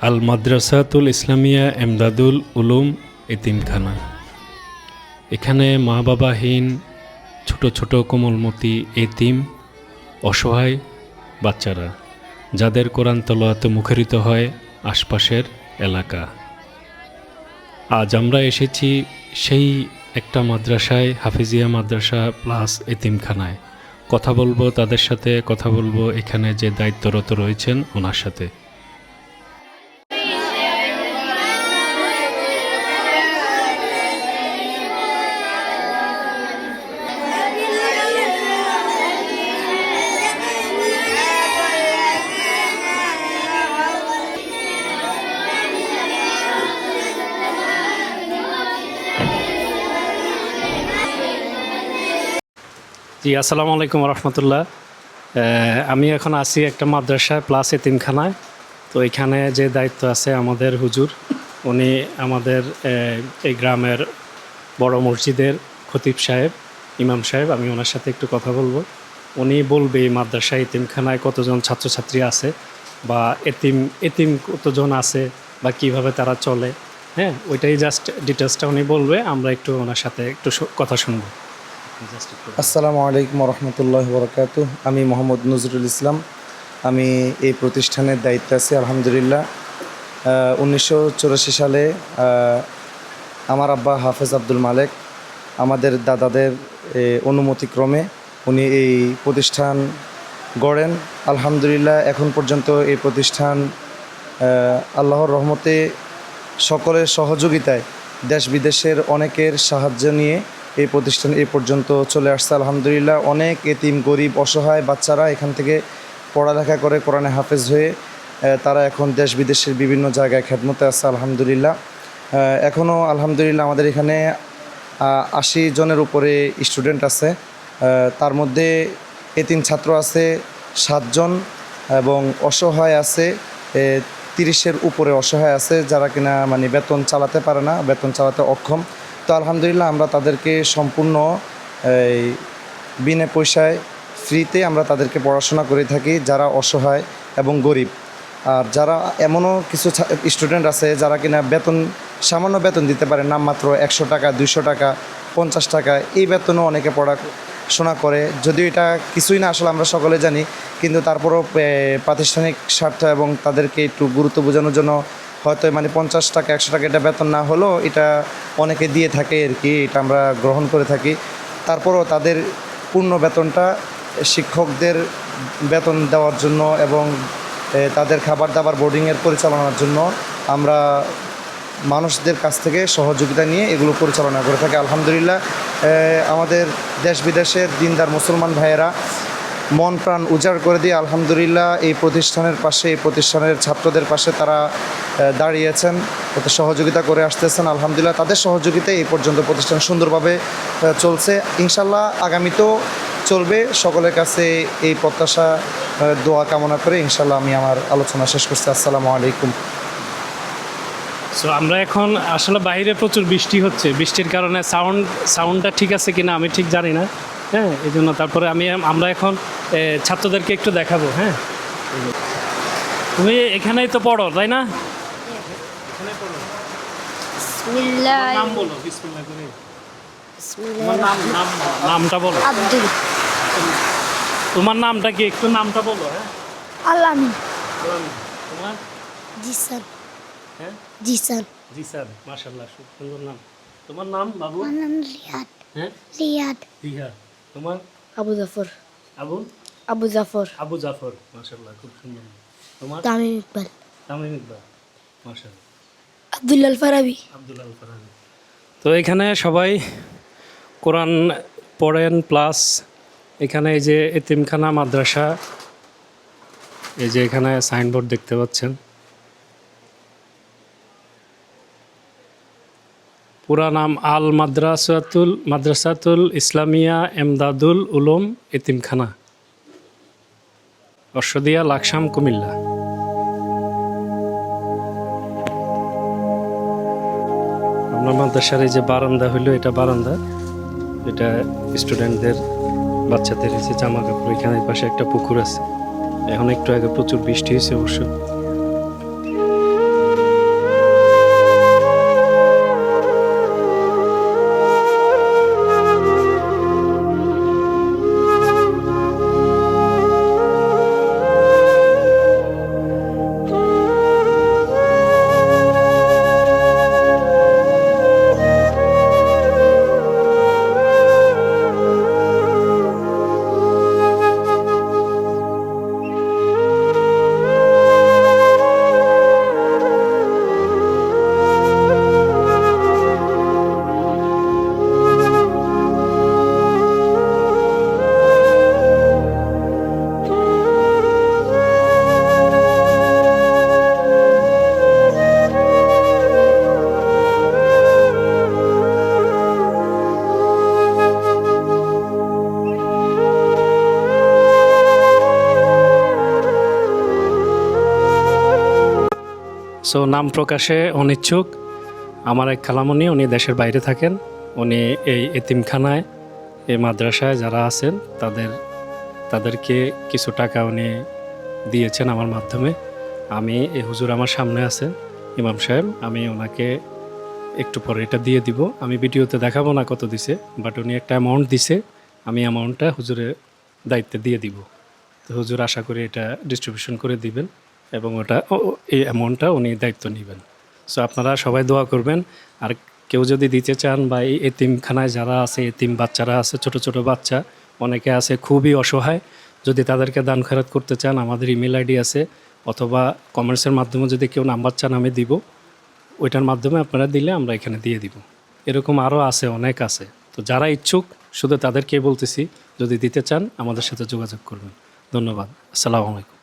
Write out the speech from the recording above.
আল মাদ্রাসাতুল ইসলামিয়া এমদাদুল উলুম এতিমখানা। এখানে মা বাবাহীন ছোট ছোট কোমলমতি এতিম অসহায় বাচ্চারা, যাদের কোরআন তেলাওয়াতে মুখরিত হয় আশপাশের এলাকা। আজ আমরা এসেছি সেই একটা মাদ্রাসায়, হাফিজিয়া মাদ্রাসা প্লাস এতিমখানায়। কথা বলবো তাদের সাথে, কথা বলবো এখানে যে দায়িত্বরত রয়েছেন ওনার সাথে। জি, আসসালামু আলাইকুম রহমতুল্লাহ। আমি এখন আছি একটা মাদ্রাসায় প্লাস এতিমখানায়। তো এখানে যে দায়িত্ব আছে আমাদের হুজুর, উনি আমাদের এই গ্রামের বড় মসজিদের খতিব সাহেব, ইমাম সাহেব। আমি ওনার সাথে একটু কথা বলবো। উনি বলবে এই মাদ্রাসায় এতিমখানায় কতজন ছাত্রছাত্রী আছে, বা এতিম কতজন আছে, বা কিভাবে তারা চলে। হ্যাঁ, ওইটাই জাস্ট ডিটেলসটা উনি বলবে। আমরা একটু ওনার সাথে একটু কথা শুনবো। আসসালামু আলাইকুম রহমতুল্লাহ বরকাতুহ। আমি মোহাম্মদ নজরুল ইসলাম। আমি এই প্রতিষ্ঠানের দায়িত্বে আছি আলহামদুলিল্লাহ। 1984 সালে আমার আব্বা হাফেজ আব্দুল মালেক, আমাদের দাদাদের অনুমতিক্রমে উনি এই প্রতিষ্ঠান গড়েন। আলহামদুলিল্লাহ এখন পর্যন্ত এই প্রতিষ্ঠান আল্লাহর রহমতে সকলের সহযোগিতায়, দেশ বিদেশের অনেকের সাহায্য নিয়ে এই প্রতিষ্ঠান এই পর্যন্ত চলে আসছে আলহামদুলিল্লাহ। অনেক এতিম গরিব অসহায় বাচ্চারা এখান থেকে পড়ালেখা করে কোরআনে হাফেজ হয়ে তারা এখন দেশ বিদেশের বিভিন্ন জায়গায় খেদমতে আছে আলহামদুলিল্লাহ। এখনও আলহামদুলিল্লাহ আমাদের এখানে 80 জনের উপরে স্টুডেন্ট আছে। তার মধ্যে এতিম ছাত্র আছে 7 জন, এবং অসহায় আছে 30-এর উপরে অসহায় আছে, যারা কিনা মানে বেতন চালাতে পারে না, বেতন চালাতে অক্ষম। তো আলহামদুলিল্লাহ আমরা তাদেরকে সম্পূর্ণ বিনা পয়সায় ফ্রিতে আমরা তাদেরকে পড়াশোনা করে থাকি, যারা অসহায় এবং গরিব। আর যারা এমনও কিছু স্টুডেন্ট আছে যারা কিনা সামান্য বেতন দিতে পারে, নামমাত্র 100 টাকা, 200 টাকা, 50 টাকা, এই বেতনও অনেকে পড়াশোনা করে। যদিও এটা কিছুই না আসলে আমরা সকলে জানি, কিন্তু তারপরও প্রাতিষ্ঠানিক স্বার্থ এবং তাদেরকে একটু গুরুত্ব বোঝানোর জন্য হয়তো মানে 50 টাকা 100 টাকা এটা বেতন না হলেও এটা অনেকে দিয়ে থাকে আর কি, এটা আমরা গ্রহণ করে থাকি। তারপরও তাদের পূর্ণ বেতনটা শিক্ষকদের বেতন দেওয়ার জন্য এবং তাদের খাবার দাবার বোর্ডিংয়ের পরিচালনার জন্য আমরা মানুষদের কাছ থেকে সহযোগিতা নিয়ে এগুলো পরিচালনা করে থাকি আলহামদুলিল্লাহ। আমাদের দেশ বিদেশের দিনদার মুসলমান ভাইয়েরা মন প্রাণ উজাড় করে দিয়ে আলহামদুলিল্লাহ এই প্রতিষ্ঠানের পাশে, এই প্রতিষ্ঠানের ছাত্রদের পাশে তারা দাঁড়িয়েছেন, তাদের সহযোগিতা করে আসতেছেন আলহামদুলিল্লাহ। তাদের সহযোগিতায় এই পর্যন্ত প্রতিষ্ঠান সুন্দরভাবে চলছে, ইনশাল্লাহ আগামীতেও চলবে। সকলের কাছে এই প্রত্যাশা, দোয়া কামনা করে ইনশাল্লাহ আমি আমার আলোচনা শেষ করছি। আসসালামু আলাইকুম। সো আমরা এখন আসলে বাইরে প্রচুর বৃষ্টি হচ্ছে, বৃষ্টির কারণে সাউন্ডটা ঠিক আছে কিনা আমি ঠিক জানি না। হ্যাঁ, এই জন্য তারপরে আমরা এখন ছাত্রদেরকে একটু দেখাবো। হ্যাঁ, তুমি এখানেই তো পড়ো তাই না? নাম বলো, বিসমিল্লাহ করে। তোমার নামটা বলো। আব্দুল। তোমার নামটা কি, একটু নামটা বলো। হ্যাঁ, আলামিন। তোমার? জিসান। হ্যাঁ, জিসান। জিসান, মাশাআল্লাহ, খুব সুন্দর নাম। তোমার নাম বাবু? আমার নাম রিয়াদ। হ্যাঁ, রিয়াদ। রিহা। তোমার? আবু জাফর। আবু জাফর। আবু জাফর, মাশাআল্লাহ, খুব সুন্দর। তোমার? তামিম ইকবাল। তামিম ইকবাল, মাশাআল্লাহ। আব্দুল্লাহ ফারাবি। আব্দুল আল ফারাবি। তো এখানে সবাই কোরআন পড়েন, প্লাস এখানে এই যে এতিমখানা মাদ্রাসা, এই যে এখানে সাইনবোর্ড দেখতে পাচ্ছেন। পুরা নাম আল মাদ্রাসাতুল ইসলামিয়া এমদাদুল উলুম এতিমখানা, অশ্বদিয়া, লাকসাম, কুমিল্লা। আপনার মাদ্রাসার এই যে বারান্দা হইলো, এটা বারান্দা, এটা স্টুডেন্টদের বাচ্চাদের এই যে জামা কাপড়। এখানে পাশে একটা পুকুর আছে। এখন একটু আগে প্রচুর বৃষ্টি হয়েছে অবশ্য। সো নাম প্রকাশে অনিচ্ছুক আমার এক খালামণি, উনি দেশের বাইরে থাকেন। উনি এই এতিমখানায়, এই মাদ্রাসায় যারা আছেন তাদেরকে কিছু টাকা উনি দিয়েছেন আমার মাধ্যমে। আমি এই হুজুর আমার সামনে আছেন, ইমাম সাহেব, আমি ওনাকে একটু পরে এটা দিয়ে দিব। আমি ভিডিওতে দেখাবো না কত দিছে, বাট উনি একটা অ্যামাউন্ট দিছে, আমি অ্যামাউন্টটা হুজুরের দায়িত্বে দিয়ে দিব। তো হুজুর আশা করি এটা ডিস্ট্রিবিউশন করে দিবেন এবং এই অ্যামাউন্টটা উনি দায়িত্ব নেবেন। সো আপনারা সবাই দোয়া করবেন। আর কেউ যদি দিতে চান বা এই এতিমখানায় যারা আছে, এতিম বাচ্চারা আছে, ছোট ছোট বাচ্চা অনেকে আছে খুবই অসহায়, যদি তাদেরকে দান খয়রাত করতে চান আমাদের ইমেল আইডি আছে, অথবা কমেন্টসের মাধ্যমে যদি কেউ নাম্বার চান আমি দিব, ওইটার মাধ্যমে আপনারা দিলে আমরা এখানে দিয়ে দিব। এরকম আরও আছে, অনেক আছে। তো যারা ইচ্ছুক শুধু তাদেরকে বলতেছি, যদি দিতে চান আমাদের সাথে যোগাযোগ করবেন। ধন্যবাদ। আসসালামু আলাইকুম।